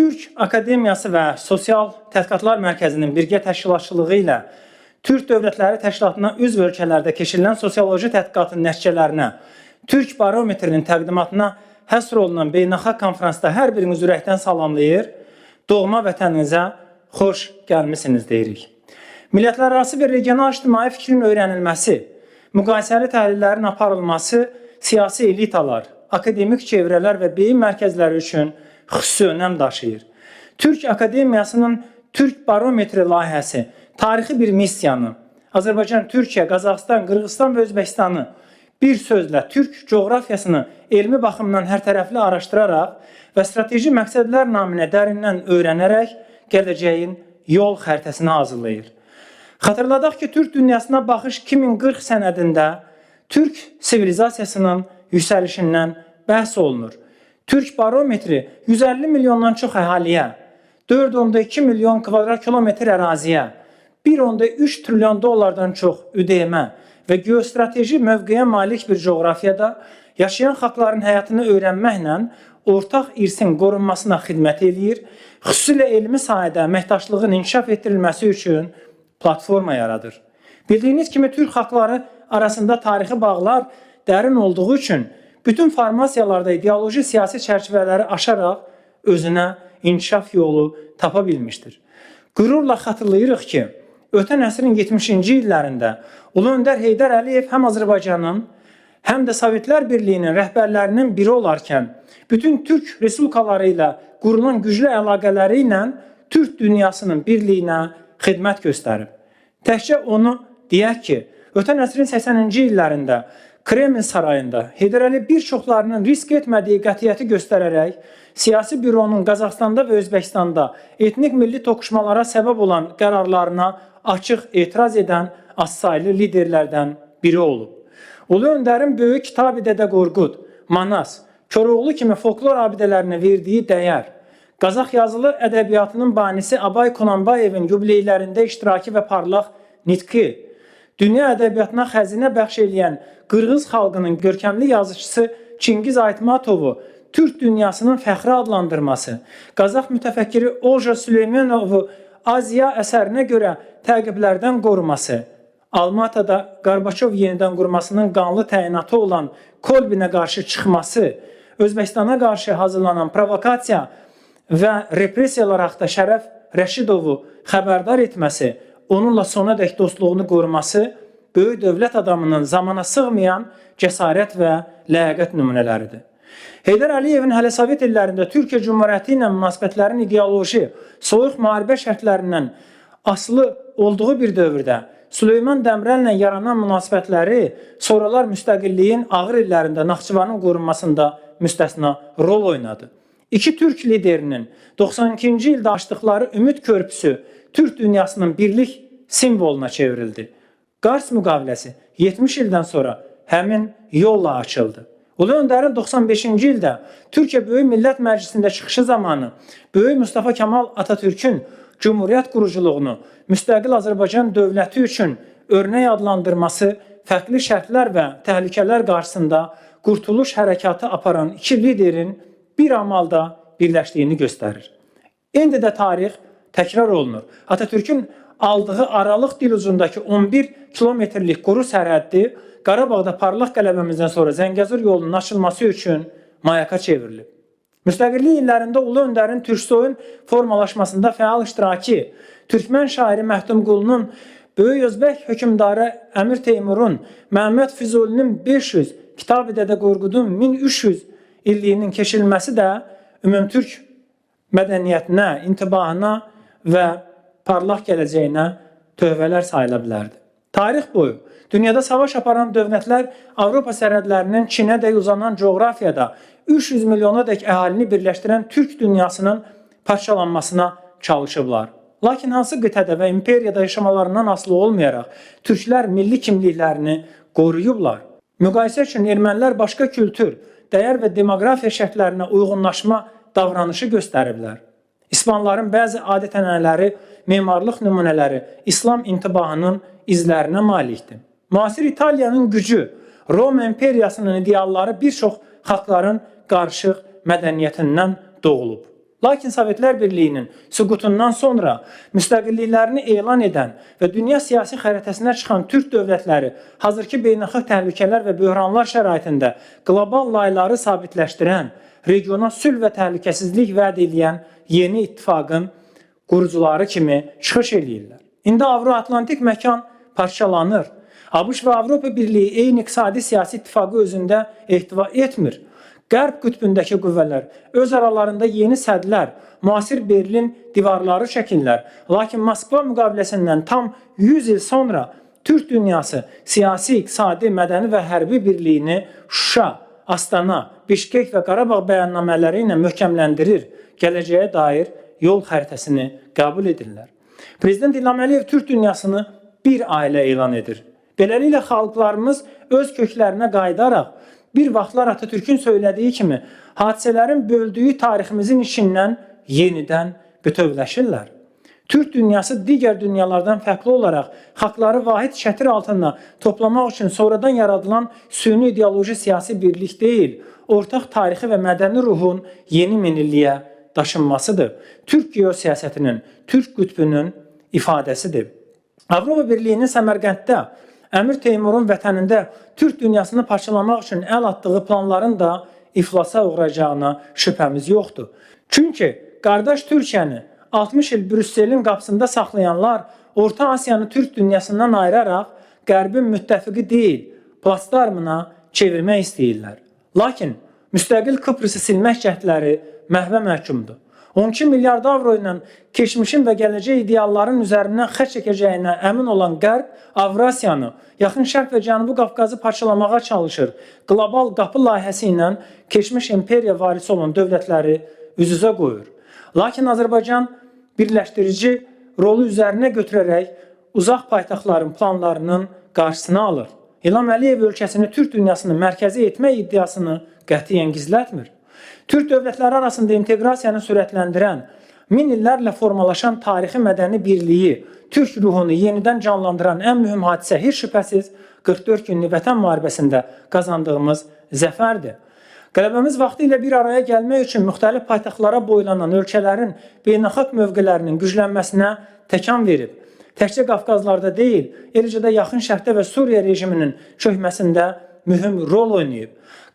Türk Akademiyası və Sosial Tədqiqatlar Mərkəzinin birgə təşkilatçılığı ilə Türk Dövlətləri Təşkilatına üzv ölkələrdə keçirilən sosioloji tədqiqatın nəticələrinə, Türk Barometrinin təqdimatına həsr olunan beynəlxalq konferansda hər biriniz ürəkdən salamlayır, doğma vətəninizə xoş gəlmisiniz deyirik. Millətlərarası və regional ictimai fikrin öyrənilməsi, müqayisəli təhlillərin aparılması siyasi elitalar, akademik çevrələr və beyin mərkəzləri üçün xüsusi önəm daşıyır. Türk Akademiyasının Türk Barometri layihəsi tarixi bir missiyanı, Azərbaycan, Türkiyə, Qazaxıstan, Qırğızstan və Özbəkistanı bir sözlə Türk coğrafiyasını elmi baxımdan hərtərəfli araşdıraraq və strateji məqsədlər naminə dərindən öyrənərək gələcəyin yol xəritəsini hazırlayır. Xatırladaq ki, Türk dünyasına baxış 2040 sənədində Türk sivilizasiyasının yüksəlişindən bəhs olunur. Türk Barometri 150 milyondan çox əhaliyə, 4,2 milyon kvadrat kilometr əraziyə, 1,3 trilyon dollardan çox üdm və geostrateji mövqeyə malik bir coğrafiyada yaşayan xalqların həyatını öyrənməklə ortaq irsin qorunmasına xidmət edir, xüsusilə elmi sahədə əməkdaşlığın inkişaf etdirilməsi üçün platforma yaradır. Bildiyiniz kimi, Türk xalqları arasında tarixi bağlar dərin olduğu üçün bütün formasiyalarda ideoloji siyasi çərçivələri aşaraq özünə inkişaf yolu tapa bilmişdir. Qürurla xatırlayırıq ki, ötən əsrin 70-ci illərində Ulu Öndər Heydər Əliyev həm Azərbaycanın, həm də Sovetlər Birliyinin rəhbərlərinin biri olarkən, bütün Türk respublikaları ilə qurulan güclü əlaqələri ilə Türk dünyasının birliyinə xidmət göstərib. Təkcə onu deyək ki, ötən əsrin 80-ci illərində Kreml sarayında Heydər Əliyev bir çoxlarının risk etmədiyi qətiyyəti göstərərək siyasi büronun Qazaxstanda və Özbəkistanda etnik milli toqquşmalara səbəb olan qərarlarına açıq etiraz edən azsaylı liderlərdən biri olub. Ulu Öndərin böyük Kitabi Dədə Qorqud, Manas, Koroğlu kimi folklor abidələrinə verdiyi dəyər, Qazax yazılı ədəbiyyatının banisi Abay Konanbayevin yubileylərində iştiraki və parlaq nitqi, dünya ədəbiyyatına xəzinə bəxş eləyən Qırğız xalqının görkəmli yazıcısı Çingiz Aytmatovu Türk dünyasının fəxri adlandırması, Qazax mütəfəkkiri Olja Süleymanovu Aziya əsərinə görə təqiblərdən qoruması, Almatada Qarbaçov yenidən qurmasının qanlı təyinatı olan Kolbinə qarşı çıxması, Özbəkistana qarşı hazırlanan provokasiya və repressiyalar haqda Şərəf Rəşidovu xəbərdar etməsi, onunla sonadək dostluğunu qoruması böyük dövlət adamının zamana sığmayan cəsarət və ləyaqət nümunələridir. Heydər Əliyevin hələ Sovet illərində Türkiyə Cumhuriyyəti ilə münasibətlərin ideoloji, soyuq müharibə şərtlərindən asılı olduğu bir dövrdə Süleyman Dəmirəllə yaranan münasibətləri sonralar müstəqilliyin ağır illərində Naxçıvanın qorunmasında müstəsna rol oynadı. İki Türk liderinin 92-ci ildə açdıqları Ümid Körpüsü Türk dünyasının birlik simvoluna çevrildi. Qars müqaviləsi 70 ildən sonra həmin yolla açıldı. Ulu Öndərin 95-ci ildə Türkiyə Böyük Millət Məclisində çıxışı zamanı Böyük Mustafa Kemal Atatürk'ün Cumhuriyyət quruculuğunu müstəqil Azərbaycan dövləti üçün örnək adlandırması fərqli şərtlər və təhlükələr qarşısında qurtuluş hərəkatı aparan iki liderin bir amalda birləşdiyini göstərir. İndi də tarix təkrar olunur. Atatürk'ün aldığı Aralıq dil ucundakı 11 kilometrlik quru sərhəddi Qarabağda parlaq qələbəmizdən sonra Zəngəzur yolunun açılması üçün mayaka çevrilib. Müstəqillik illərində Ulu Öndərin Türksoyun formalaşmasında fəal iştiraki, Türkmən şairi Məhdumqulunun, Böyük Özbək hökmdarı Əmir Teymurun, Məhəmməd Füzulinin 500, Kitabi Dədə Qorqudun 1300 illiyinin keçirilməsi də ümumtürk mədəniyyətinə, intibahına və parlaq gələcəyinə tövbələr sayıla bilərdi. Tarix boyu dünyada savaş aparan dövlətlər Avropa sərhədlərinin Çinə dək uzanan coğrafiyada 300 milyona dək əhalini birləşdirən Türk dünyasının parçalanmasına çalışıblar. Lakin hansı qitədə və imperiyada yaşamalarından asılı olmayaraq Türklər milli kimliklərini qoruyublar. Müqayisə üçün ermənilər başqa kültür, dəyər və demografiya şərtlərinə uyğunlaşma davranışı göstəriblər. İspanların bəzi adət-ənənələri, memarlıq nümunələri İslam intibahının izlərinə malikdir. Müasir İtaliyanın gücü, Roma imperiyasının idealları bir çox xalqların qarışıq mədəniyyətindən doğulub. Lakin Sovetlər Birliyinin süqutundan sonra müstəqilliklərini elan edən və dünya siyasi xəritəsinə çıxan Türk dövlətləri hazırki beynəlxalq təhlükələr və böhranlar şəraitində qlobal layları sabitləşdirən, regiona sülh və təhlükəsizlik vəd edən yeni ittifaqın qurucuları kimi çıxış edirlər. İndi Avro-Atlantik məkan parçalanır. ABŞ və Avropa Birliyi eyni iqtisadi siyasi ittifaqı özündə ehtiva etmir. Qərb qütbündəki qüvvələr öz aralarında yeni sədlər, müasir Berlin divarları çəkirlər. Lakin Moskva müqaviləsindən tam 100 il sonra Türk dünyası siyasi, iqtisadi, mədəni və hərbi birliyini Şuşa, Astana, Bişkek və Qarabağ bəyannamələri ilə möhkəmləndirir, gələcəyə dair yol xəritəsini qəbul edirlər. Prezident İlham Əliyev Türk dünyasını bir ailə elan edir. Beləliklə xalqlarımız öz köklərinə qayıdaraq, bir vaxtlar Atatürk'ün söylədiyi kimi hadisələrin böldüyü tariximizin içindən yenidən bütövləşirlər. Türk dünyası digər dünyalardan fərqli olaraq xalqları vahid çətir altında toplamaq üçün sonradan yaradılan süni ideoloji siyasi birlik deyil, ortaq tarixi və mədəni ruhun yeni minilliyə daşınmasıdır. Türk geosiyasətinin, Türk qütbünün ifadəsidir. Avropa Birliyinin Səmərqənddə Əmir Teymurun vətənində Türk dünyasını parçalamaq üçün əl atdığı planların da iflasa uğrayacağına şübhəmiz yoxdur. Çünki qardaş Türkiyəni 60 il Brüsselin qapısında saxlayanlar Orta Asiyanı Türk dünyasından ayıraraq Qərbin müttəfiqi deyil, platformuna çevirmək istəyirlər. Lakin müstəqil Kıbrısı silmək cəhdləri məhvə məhkumdur. 12 milyard avro ilə keçmişin və gələcək idealların üzərindən xərc çəkəcəyinə əmin olan Qərb, Avrasiyanı, Yaxın Şərq və Cənubi Qafqazı parçalamağa çalışır. Qlobal qapı layihəsi ilə keçmiş imperiya varisi olan dövlətləri üz-üzə qoyur. Lakin Azərbaycan birləşdirici rolu üzərinə götürərək uzaq paytaxtların planlarının qarşısını alır. İlham Əliyev ölkəsini Türk dünyasının mərkəzi etmək iddiasını qətiyyən gizlətmir. Türk dövlətləri arasında inteqrasiyanı sürətləndirən, min illərlə formalaşan tarixi mədəni birliyi, Türk ruhunu yenidən canlandıran ən mühüm hadisə heç şübhəsiz 44 günlük vətən müharibəsində qazandığımız zəfərdir. Qələbəmiz vaxtı ilə bir araya gəlmək üçün müxtəlif paytaxtlara boylanan ölkələrin beynəlxalq mövqelərinin güclənməsinə təkan verib. Təkcə Qafqazlarda deyil, eləcə də Yaxın Şərqdə və Suriya rejiminin çökməsində mühüm rol oynayıb.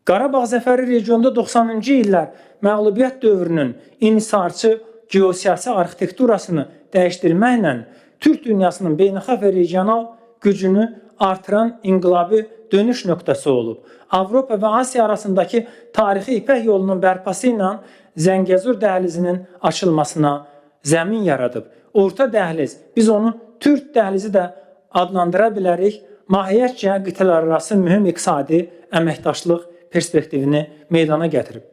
Qarabağ zəfəri regionda 90-cı illər məğlubiyyət dövrünün inhisarçı geosiyasi arxitekturasını dəyişdirməklə Türk dünyasının beynəlxalq və regional gücünü artıran inqilabi dönüş nöqtəsi olub. Avropa və Asiya arasındakı tarixi İpək yolunun bərpası ilə Zəngəzur dəhlizinin açılmasına zəmin yaradıb. Orta dəhliz, biz onu Türk dəhlizi də adlandıra bilərik, mahiyyətcə qitələrarası mühüm iqtisadi əməkdaşlıq perspektivini meydana gətirib.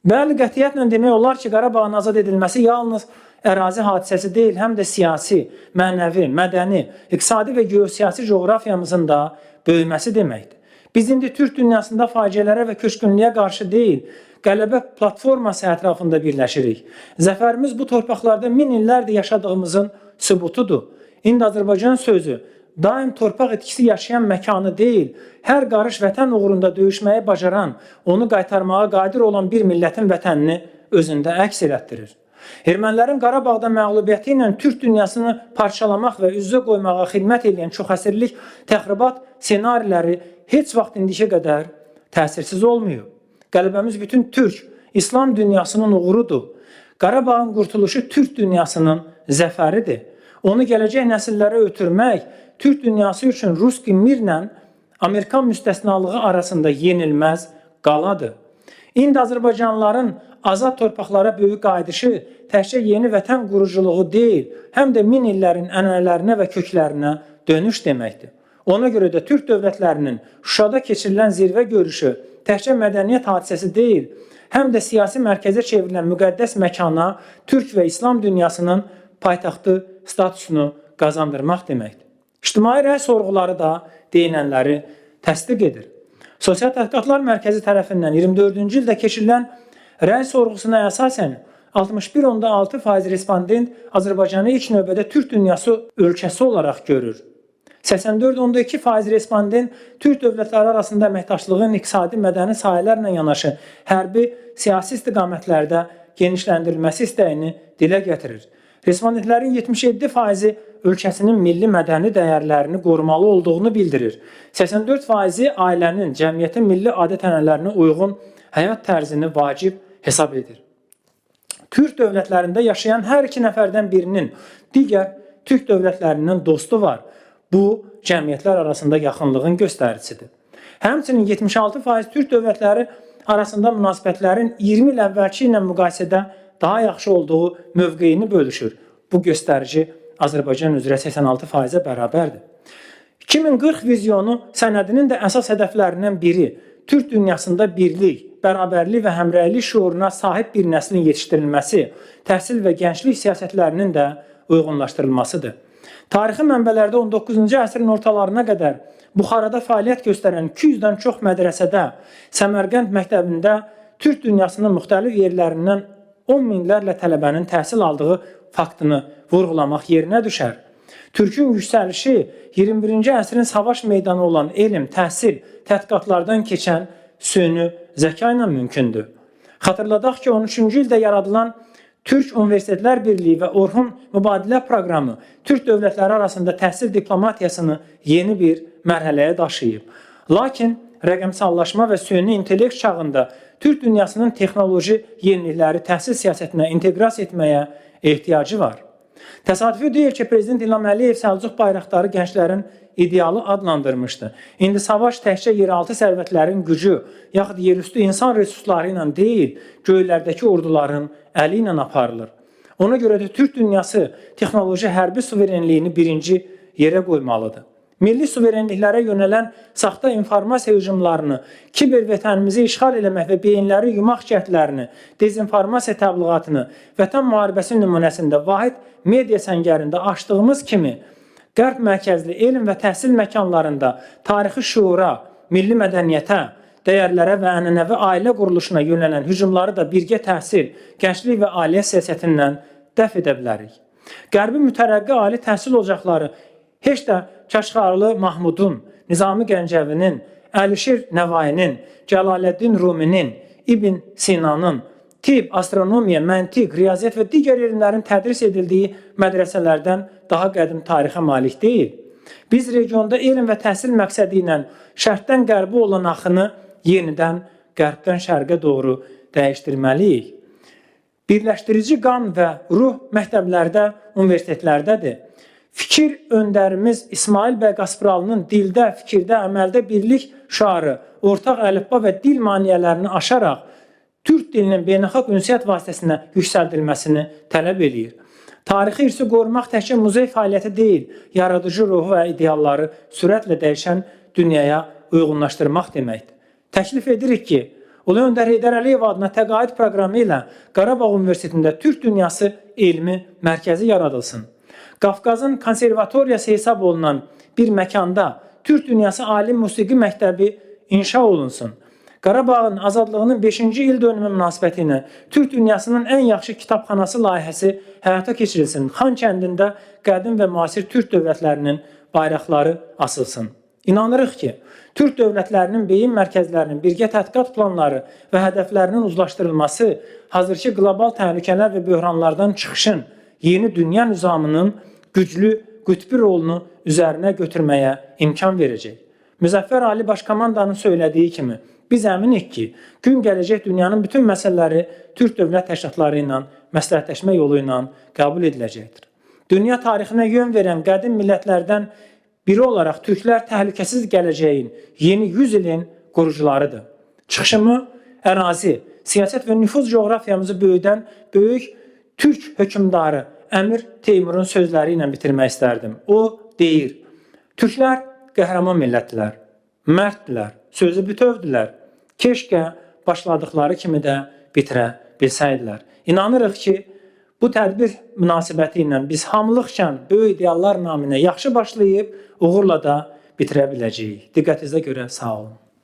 Bəli, qətiyyətlə demək olar ki, Qarabağın azad edilməsi yalnız ərazi hadisəsi deyil, həm də siyasi, mənəvi, mədəni, iqtisadi və geosiyasi coğrafiyamızın da böyüməsi deməkdir. Biz indi Türk dünyasında faciələrə və köçkünlüyə qarşı deyil, qələbə platforması ətrafında birləşirik. Zəfərimiz bu torpaqlarda min illərdir yaşadığımızın sübutudur. İndi Azərbaycan sözü daim torpaq etkisi yaşayan məkanı deyil, hər qarış vətən uğrunda döyüşməyi bacaran, onu qaytarmağa qadir olan bir millətin vətənini özündə əks elətdirir. Ermənilərin Qarabağda məğlubiyyəti ilə Türk dünyasını parçalamaq və üz-üzə qoymağa xidmət edən çoxəsrlik təxribat senariləri heç vaxt indiki qədər təsirsiz olmuyor. Qələbəmiz bütün Türk, İslam dünyasının uğurudur. Qarabağın qurtuluşu Türk dünyasının zəfəridir. Onu gələcək nəsillərə ötürmək Türk dünyası üçün Ruski Mirlə Amerikan müstəsnalığı arasında yenilməz qaladır. İndi Azərbaycanlıların azad torpaqlara böyük qayıdışı təkcə yeni vətən quruculuğu deyil, həm də min illərin ənənələrinə və köklərinə dönüş deməkdir. Ona görə də Türk dövlətlərinin Şuşada keçirilən zirvə görüşü təkcə mədəniyyət hadisəsi deyil, həm də siyasi mərkəzə çevrilən müqəddəs məkana Türk və İslam dünyasının paytaxtı statusunu qazandırmaq deməkdir. İctimai rəy sorğuları da deyilənləri təsdiq edir. Sosial Tədqiqatlar Mərkəzi tərəfindən 24-cü ildə keçirilən rəy sorğusuna əsasən 61,6% respondent Azərbaycanı ilk növbədə Türk dünyası ölkəsi olaraq görür. 84,2% respondent Türk dövlətləri arasında əməkdaşlığın iqtisadi, mədəni sahələrlə yanaşı hərbi, siyasi istiqamətlərdə genişləndirilməsi istəyini dilə gətirir. Respondentlərin 77%-i ölkəsinin milli mədəni dəyərlərini qorumalı olduğunu bildirir. 84%-i ailənin, cəmiyyətin milli adət-ənənələrinə uyğun həyat tərzini vacib hesab edir. Türk dövlətlərində yaşayan hər iki nəfərdən birinin digər Türk dövlətlərindən dostu var. Bu, cəmiyyətlər arasında yaxınlığın göstəricisidir. Həmçinin 76% Türk dövlətləri arasında münasibətlərin 20 il əvvəlki ilə müqayisədə daha yaxşı olduğu mövqeyini bölüşür. Bu göstərici Azərbaycan üzrə 86%-ə bərabərdir. 2040 vizyonu sənədinin də əsas hədəflərindən biri Türk dünyasında birlik, bərabərlik və həmrəylik şuuruna sahib bir nəslin yetişdirilməsi, təhsil və gənclik siyasətlərinin də uyğunlaşdırılmasıdır. Tarixi mənbələrdə 19-cu əsrin ortalarına qədər Buxarada fəaliyyət göstərən 200-dən çox mədrəsədə, Səmərqənd məktəbində Türk dünyasının müxtəlif yerlərindən 10 minlərlə tələbənin təhsil aldığı faktını vurğulamaq yerinə düşər. Türkün yüksəlişi 21-ci əsrin savaş meydanı olan elm, təhsil, tədqiqatlardan keçən süni zəka ilə mümkündür. Xatırladaq ki, 13-cü ildə yaradılan Türk Universitetlər Birliyi və Orhun Mübadilə Proqramı Türk dövlətləri arasında təhsil diplomatiyasını yeni bir mərhələyə daşıyıb. Lakin rəqəmsallaşma və süni intellekt çağında Türk dünyasının texnoloji yenilikləri təhsil siyasətinə inteqrasiya etməyə ehtiyacı var. Təsadüfi deyil ki, Prezident İlham Əliyev Səlcuq Bayraqdarı gənclərin idealı adlandırmışdı. İndi savaş təkcə yeraltı sərvətlərin gücü, yaxud yerüstü insan resursları ilə deyil, göylərdəki orduların əli ilə aparılır. Ona görə də Türk dünyası texnoloji hərbi suverenliyini birinci yerə qoymalıdır. Milli suverenliklərə yönələn saxta informasiya hücumlarını, kiber vətənimizi işğal eləmək və beyinləri yumaq cəhdlərini, dezinformasiya təbliğatını vətən müharibəsi nümunəsində vahid media səngərində açdığımız kimi, Qərb mərkəzli elm və təhsil məkanlarında tarixi şuura, milli mədəniyyətə, dəyərlərə və ənənəvi ailə quruluşuna yönələn hücumları da birgə təhsil, gənclik və ailə siyasətindən dəf edə bilərik. Qərbi mütərəqqi ali təhsil ocaqları heç də Kaşgarlı Mahmudun, Nizami Gəncəvinin, Əlişir Nəvainin, Cəlaləddin Ruminin, İbn Sinanın, tibb, astronomiya, məntiq, riyaziyyat və digər elmlərin tədris edildiyi mədrəsələrdən daha qədim tarixə malik deyil. Biz regionda elm və təhsil məqsədi ilə şərqdən qərbə olan axını yenidən qərbdən şərqə doğru dəyişdirməliyik. Birləşdirici qan və ruh məktəblərdə, universitetlərdədir. Fikir öndərimiz İsmail bəy Qaspıralının dildə, fikirdə, əməldə birlik şarı, ortaq əlifba və dil maniyələrini aşaraq Türk dilinin beynəlxalq ünsiyyət vasitəsinə yüksəldilməsini tələb edir. Tarixi irsi qorumaq təkcə muzey fəaliyyəti deyil, yaradıcı ruhu və idealları sürətlə dəyişən dünyaya uyğunlaşdırmaq deməkdir. Təklif edirik ki, Ulu Öndər Heydər Əliyev adına təqaüd proqramı ilə Qarabağ Universitetində Türk dünyası elmi mərkəzi yaradılsın. Qafqazın konservatoriyası hesab olunan bir məkanda Türk dünyası ali musiqi məktəbi inşa olunsun. Qarabağın azadlığının 5-ci il dönümü münasibəti ilə Türk dünyasının ən yaxşı kitabxanası layihəsi həyata keçirilsin. Xan kəndində qədim və müasir Türk dövlətlərinin bayraqları asılsın. İnanırıq ki, Türk dövlətlərinin beyin mərkəzlərinin birgə tədqiqat planları və hədəflərinin uzlaşdırılması hazırki qlobal təhlükələr və böhranlardan çıxışın yeni dünya nizamının güclü qütbi rolunu üzərinə götürməyə imkan verəcək. Müzəffər Ali Başkomandanın söylədiyi kimi, biz əminik ki, gün gələcək dünyanın bütün məsələləri Türk dövlət təşkilatları ilə məsləhətləşmə yolu ilə qəbul ediləcəkdir. Dünya tarixinə yön verən qədim millətlərdən biri olaraq Türklər təhlükəsiz gələcəyin yeni 100 ilin qurucularıdır. Çıxışımı ərazi, siyasət və nüfuz coğrafiyamızı böyüdən böyük Türk hökmdarı Əmir Teymurun sözləri ilə bitirmək istərdim. O deyir, Türklər qəhrəman millətdilər, mərddirlər, sözü bütövdülər. Keşkə başladıqları kimi də bitirə bilsəydilər. İnanırıq ki, bu tədbir münasibəti ilə biz hamılıqkən böyük ideallar naminə yaxşı başlayıb, uğurla da bitirə biləcəyik. Diqqətinizə görə sağ olun.